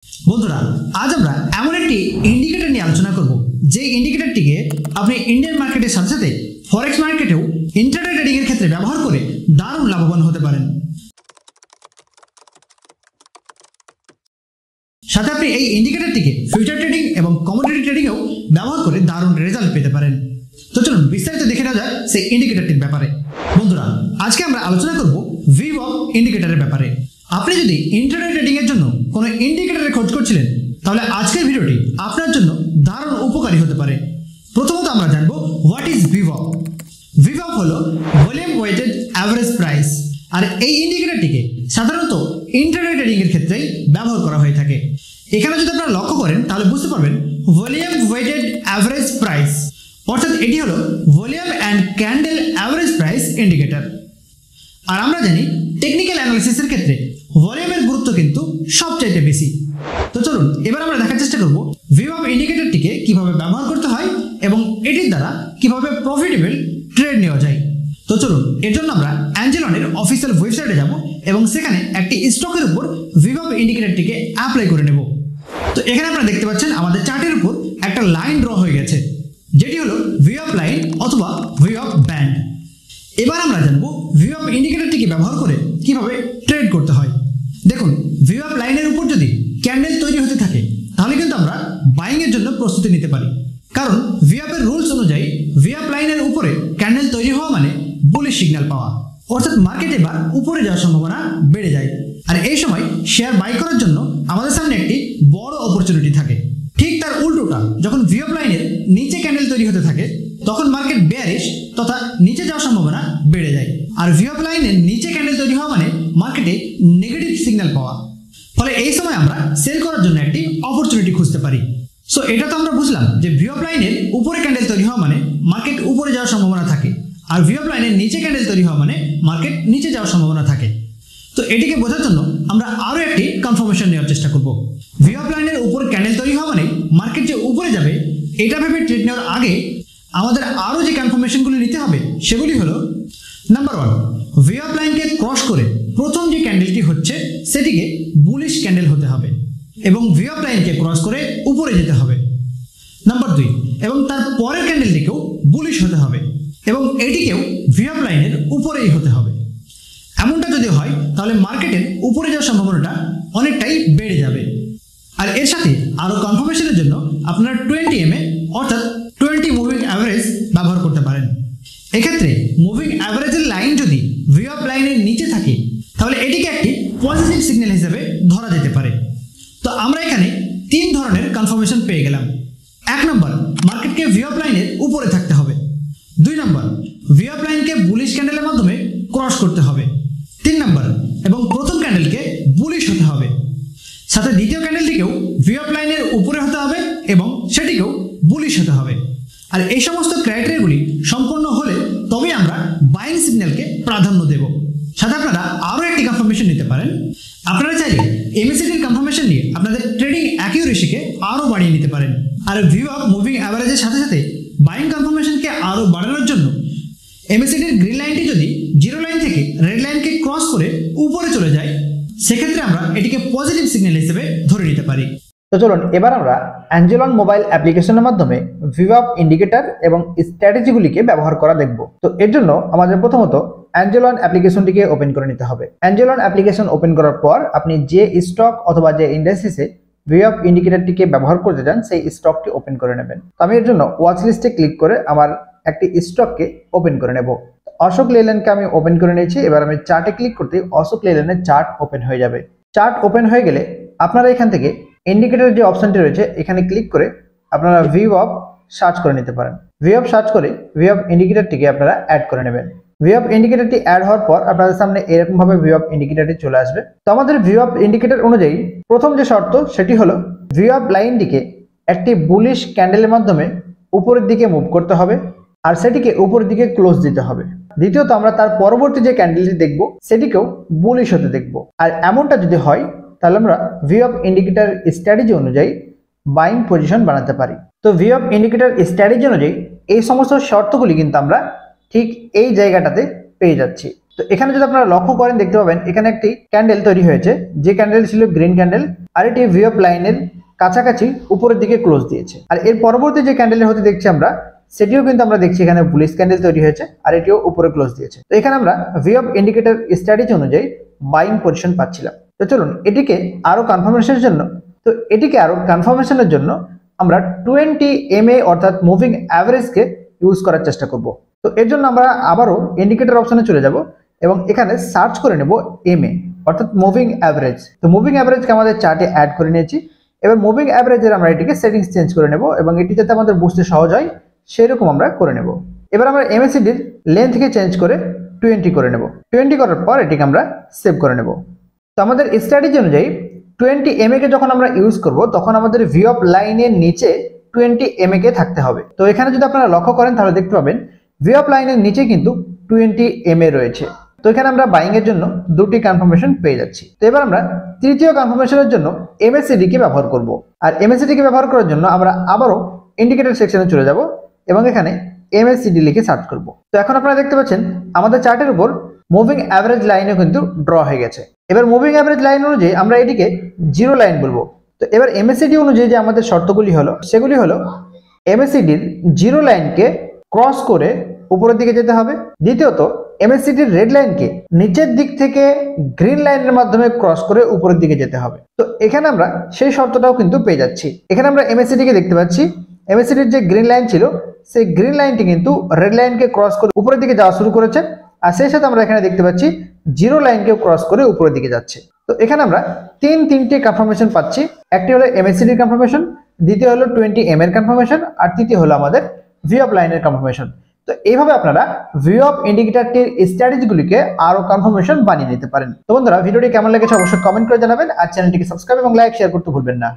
বন্ধুরা, আজ আমরা এমন একটি ইন্ডিকেটর নিয়ে আলোচনা করব যে ইন্ডিকেটরটিকে আপনি ইন্ডিয়ান মার্কেটের সাথে সাথে ফরেক্স মার্কেটেও ইন্ট্রাডে ট্রেডিং এর ক্ষেত্রে ব্যবহার করে দারুণ লাভবান হতে পারেন। সাথে আপনি এই ইন্ডিকেটরটিকে ফিউচার ট্রেডিং এবং কমোডিটি ট্রেডিংয়েও ব্যবহার করে দারুণ রেজাল্ট পেতে পারেন। তো চলুন বিস্তারিত দেখে নেওয়া যাক সেই ইন্ডিকেটরটির ব্যাপারে। বন্ধুরা, আজকে আমরা আলোচনা করব ভিওয়াপ ইন্ডিকেটরের ব্যাপারে। আপনি যদি ইন্ট্রাডে ট্রেডিং এর জন্য কোনো ইন্ডিকেটরের খোঁজ করছিলেন, তাহলে আজকের ভিডিওটি আপনার জন্য দারুণ উপকারী হতে পারে। প্রথমত আমরা জানবো হোয়াট ইজ ভিওয়াপ। ভিওয়াপ হলো ভলিউম ওয়েটেড অ্যাভারেজ প্রাইস, আর এই ইন্ডিকেটরটিকে সাধারণত ইন্ট্রাডে ট্রেডিং এর ক্ষেত্রেই ব্যবহার করা হয়ে থাকে। এখানে যদি আপনারা লক্ষ্য করেন তাহলে বুঝতে পারবেন ভলিউম ওয়েটেড অ্যাভারেজ প্রাইস অর্থাৎ এটি হলো volume and candle average price indicator. আর আমরা জানি টেকনিক্যাল অ্যানালিসিসের ক্ষেত্রে ভলিউমের গুরুত্ব কিন্তু সবচাইতে বেশি। তো চলুন এবার আমরা দেখার চেষ্টা করব ভিওয়াপ ইন্ডিকেটরটিকে কিভাবে ব্যবহার করতে হয় এবং এটির দ্বারা কিভাবে প্রফিটেবল ট্রেড নেওয়া যায়। তো চলুন এর জন্য আমরা অ্যাঞ্জেলনের অফিসিয়াল ওয়েবসাইটে যাব এবং সেখানে একটি স্টকের উপর ভিওয়াপ ইন্ডিকেটরটিকে অ্যাপ্লাই করে নেব। তো এখানে আপনারা দেখতে পাচ্ছেন আমাদের চার্টের উপর একটা লাইন ড্র হয়ে গেছে, যেটি হলো ভিওয়াপ লাইন অথবা ভিওয়াপ ব্যান্ড। এবার আমরা জানবো ভিওয়াপ ইন্ডিকেটরটিকে ব্যবহার করে কিভাবে ট্রেড করতে হয়। দেখুন, ভিওয়াপ লাইনের উপর যদি ক্যান্ডেল তৈরি হতে থাকে তাহলে কিন্তু আমরা বাইং এর জন্য প্রস্তুতি নিতে পারি, কারণ ভিওয়াপের রুলস অনুযায়ী ভিওয়াপ লাইনের উপরে ক্যান্ডেল তৈরি হওয়া মানে বুলিশ সিগন্যাল পাওয়া, অর্থাৎ মার্কেট এবার উপরে যাওয়ার সম্ভাবনা বেড়ে যায়। আর এই সময় শেয়ার বাই করার জন্য আমাদের সামনে একটি বড় অপরচুনিটি থাকে। ঠিক তার উল্টোটা, যখন ভিওয়াপ লাইনের নিচে ক্যান্ডেল তৈরি হতে থাকে তখন মার্কেট বেয়ারিশ তথা নিচে যাওয়ার সম্ভাবনা বেড়ে যায়। আর ভিওয়াপ লাইনের নিচে ক্যান্ডেল তৈরি হওয়া মানে মার্কেটে নেগেটিভ সিগন্যাল পাওয়া, ফলে এই সময় আমরা সেল করার জন্য একটি অপরচুনিটি খুঁজতে পারি। সো এটা তো আমরা বুঝলাম যে ভিওয়াপ লাইনের উপরে ক্যান্ডেল তৈরি হওয়া মানে মার্কেট উপরে যাওয়ার সম্ভাবনা থাকে, আর ভিওয়াপ লাইনের নিচে ক্যান্ডেল তৈরি হওয়া মানে মার্কেট নিচে যাওয়ার সম্ভাবনা থাকে। তো এটিকে বোঝার জন্য আমরা আরও একটি কনফার্মেশন নেওয়ার চেষ্টা করব। ভিওয়াপ লাইনের উপর ক্যান্ডেল তৈরি হওয়া মানে মার্কেট যে উপরে যাবে এটা ভেবে ট্রেড নেওয়ার আগে আমাদের আরও যে কনফার্মেশনগুলি নিতে হবে সেগুলি হলো, নাম্বার 1, ভিওয়াপ লাইনকে ক্রস করে প্রথম যে ক্যান্ডেলটি হচ্ছে সেটিকে বুলিশ ক্যান্ডেল হতে হবে এবং ভিওয়াপ লাইনকে ক্রস করে উপরে যেতে হবে। নাম্বার 2, এবং তার পরের ক্যান্ডেলটিকেও বুলিশ হতে হবে এবং এটিকেও ভিওয়াপ লাইনের উপরেই হতে হবে। এমনটা যদি হয় তাহলে মার্কেটের উপরে যাওয়ার সম্ভাবনাটা অনেকটাই বেড়ে যাবে। আর এর সাথে আরও কনফার্মেশনের জন্য আপনারা 20 MA অর্থাৎ 20 মুভিং অ্যাভারেজ ব্যবহার করতে পারেন। এক্ষেত্রে মুভিং অ্যাভারেজের লাইন যদি ভিওয়াপ লাইনের নিচে থাকে তাহলে এটিকে একটি পজিটিভ সিগন্যাল হিসেবে ধরা যেতে পারে। তো আমরা এখানে 3 ধরনের কনফার্মেশন পেয়ে গেলাম। 1 নম্বর, মার্কেটকে ভিওয়াপ লাইনের উপরে থাকতে হবে। 2 নম্বর, ভিওয়াপ লাইনকে বুলিশ ক্যান্ডেলের মাধ্যমে ক্রস করতে হবে। 3 নম্বর, এবং প্রথম ক্যান্ডেলকে বুলিশ হতে হবে, সাথে দ্বিতীয় ক্যান্ডেলটিকেও ভিওয়াপ লাইনের উপরে হতে হবে এবং সেটিকেও বুলিশ হতে হবে। আর এই সমস্ত ক্রাইটেরিয়াগুলি সম্পূর্ণ হলে তবেই আমরা বাইং সিগন্যালকে প্রাধান্য দেব। সাথে আপনারা আরও একটি কনফার্মেশন নিতে পারেন। আপনারা চাইলে এমএসিডির কনফার্মেশন নিয়ে আপনাদের ট্রেডিং অ্যাকিউরেসিকে আরও বাড়িয়ে নিতে পারেন। আর ভিওয়াপ মুভিং অ্যাভারেজের সাথে সাথে বাইং কনফার্মেশনকে আরও বাড়ানোর জন্য এমএসিডির গ্রিন লাইনটি যদি জিরো লাইন থেকে রেড লাইনকে ক্রস করে উপরে চলে যায় সেক্ষেত্রে আমরা এটিকে পজিটিভ সিগন্যাল হিসেবে ধরে নিতে পারি। তো চলুন এবার আমরা অ্যাঞ্জেলন মোবাইল অ্যাপ্লিকেশনের মাধ্যমে ভিওয়াপ ইন্ডিকেটর এবং স্ট্র্যাটেজিগুলিকে ব্যবহার করা দেখব। তো এর জন্য আমাদের প্রথমত অ্যাঞ্জেলন অ্যাপ্লিকেশনটিকে ওপেন করে নিতে হবে। অ্যাঞ্জেলন অ্যাপ্লিকেশন ওপেন করার পর আপনি যে স্টক অথবা যে ইন্ডাস্ট্রিসে ভিওয়াপ ইন্ডিকেটরটিকে ব্যবহার করতে চান সেই স্টকটি ওপেন করে নেবেন। তো আমি এর জন্য ওয়াচ লিস্টে ক্লিক করে আমার একটি স্টককে ওপেন করে নেব। অশোক লেল্যান্ডকে আমি ওপেন করে নিয়েছি। এবার আমি চার্টে ক্লিক করতে অশোক লেল্যান্ডের চার্ট ওপেন হয়ে যাবে। চার্ট ওপেন হয়ে গেলে আপনারা এখান থেকে ইন্ডিকেটর যে অপশনটি রয়েছে এখানে ক্লিক করে আপনারা ভিওয়াপ সার্চ করে নিতে পারেন। ভিওয়াপ সার্চ করে ভিওয়াপ ইন্ডিকেটরটিকে আপনারা অ্যাড করে নেবেন। ভিওয়াপ ইন্ডিকেটরটি অ্যাড হওয়ার পর আপনাদের সামনে এরকম ভাবে ভিওয়াপ ইন্ডিকেটরটি চলে আসবে। তো আমাদের ভিওয়াপ ইন্ডিকেটর অনুযায়ী প্রথম যে শর্ত সেটি হলো ভিওয়াপ লাইনটিকে একটি বুলিশ ক্যান্ডেলের মাধ্যমে উপরের দিকে মুভ করতে হবে আর সেটিকে উপরের দিকে ক্লোজ দিতে হবে। দ্বিতীয়ত আমরা তার পরবর্তী যে ক্যান্ডেলটি দেখব সেটিকেও বুলিশ হতে দেখব। আর এমনটা যদি হয় তাহলে আমরা ভিওয়াপ ইন্ডিকেটর স্ট্র্যাটেজি অনুযায়ী বাইং পজিশন বানাতে পারি। তো ভিওয়াপ ইন্ডিকেটর স্ট্র্যাটেজি অনুযায়ী এই সমস্ত শর্তগুলি কিন্তু আমরা ঠিক এই জায়গাটাতে পেয়ে যাচ্ছি। তো এখানে যদি আপনারা লক্ষ্য করেন দেখতে পাবেন এখানে একটি ক্যান্ডেল তৈরি হয়েছে, যে ক্যান্ডেল ছিল গ্রিন ক্যান্ডেল, আর এটি ভিউ আপ লাইনের কাছাকাছি উপরের দিকে ক্লোজ দিয়েছে। আর এর পরবর্তী যে ক্যান্ডেলের হতে দেখছি আমরা, সেটিও কিন্তু আমরা দেখছি এখানে বুলিশ ক্যান্ডেল তৈরি হয়েছে আর এটিও উপরে ক্লোজ দিয়েছে। তো এখানে আমরা ভিউ আপ ইন্ডিকেটর স্ট্র্যাটেজি অনুযায়ী বাইং পজিশন পাচ্ছিলাম। তো চলুন এটিকে আরো কনফার্মেশনের জন্য আমরা 20 MA অর্থাৎ মুভিং অ্যাভারেজকে ইউজ করার চেষ্টা করব। তো এর জন্য আমরা আবারও ইন্ডিকেটর অপশনে চলে যাব এবং এখানে সার্চ করে নেব MA অর্থাৎ মুভিং অ্যাভারেজ। তো মুভিং অ্যাভারেজকে আমাদের চার্টে অ্যাড করে নিয়েছি। এবার মুভিং অ্যাভারেজের আমরা এটিকে সেটিংস চেঞ্জ করে নেব এবং এটি যাতে আমাদের বুঝতে সহজ হয় সেরকম আমরা করে নেব। এবার আমরা MACDর লেন্থকে চেঞ্জ করে 20 করে নেব। 20 করার পর এটিকে আমরা সেভ করে নেব। তো আমাদের স্ট্র্যাটেজি অনুযায়ী 20 MA কে যখন আমরা ইউজ করব তখন আমাদের ভিউ আপ লাইনের নিচে 20 MA কে থাকতে হবে। তো এখানে যদি আপনারা লক্ষ্য করেন তাহলে দেখতে পাবেন ভিউ আপ লাইনের নিচে কিন্তু 20 MA রয়েছে। তো এখানে আমরা বাইং এর জন্য দুটি কনফার্মেশন পেয়ে যাচ্ছি। তো এবার আমরা তৃতীয় কনফার্মেশনের জন্য MACD কে ব্যবহার করব। আর MACD কে ব্যবহার করার জন্য আমরা আবারও ইন্ডিকেটর সেকশনে চলে যাব এবং এখানে MACD লিখে সার্চ করব। তো এখন আপনারা দেখতে পাচ্ছেন আমাদের চার্টের উপর মুভিং অ্যাভারেজ লাইনও কিন্তু ড্র হয়ে গেছে। এবার মুভিং অ্যাভারেজ লাইন অনুযায়ী আমরা এটিকে জিরো লাইন বলবো। তো এবার MACD অনুযায়ী যে আমাদের শর্তগুলি হলো সেগুলি হলো MACDর জিরো লাইনকে ক্রস করে উপরের দিকে যেতে হবে। দ্বিতীয়ত MACDর রেড লাইনকে নিচের দিক থেকে গ্রিন লাইনের মাধ্যমে ক্রস করে উপরের দিকে যেতে হবে। তো এখানে আমরা সেই শর্তটাও কিন্তু পেয়ে যাচ্ছি। এখানে আমরা MACD কে দেখতে পাচ্ছি, MACDর যে গ্রিন লাইন ছিল সেই গ্রিন লাইনটি কিন্তু রেড লাইনকে ক্রস করে উপরের দিকে যাওয়া শুরু করেছে, আর সেই সাথে আমরা এখানে দেখতে পাচ্ছি জিরো লাইনকেও ক্রস করে উপরের দিকে যাচ্ছে। তো এখানে আমরা তিনটে কনফার্মেশন পাচ্ছি। একটি হলো MACD কনফার্মেশন, দ্বিতীয় হলো 20 MA এর কনফার্মেশন, আর তৃতীয় হলো আমাদের ভিউ আপ লাইনের কনফার্মেশন। তো এইভাবে আপনারা ভিউ আপ ইন্ডিকেটরটির স্ট্র্যাটেজিগুলিকে আরো কনফার্মেশন বানিয়ে নিতে পারেন। তো বন্ধুরা ভিডিওটি কেমন লেগেছে অবশ্যই কমেন্ট করে জানাবেন, আর চ্যানেলটিকে সাবস্ক্রাইব এবং লাইক শেয়ার করতে ভুলবেন না।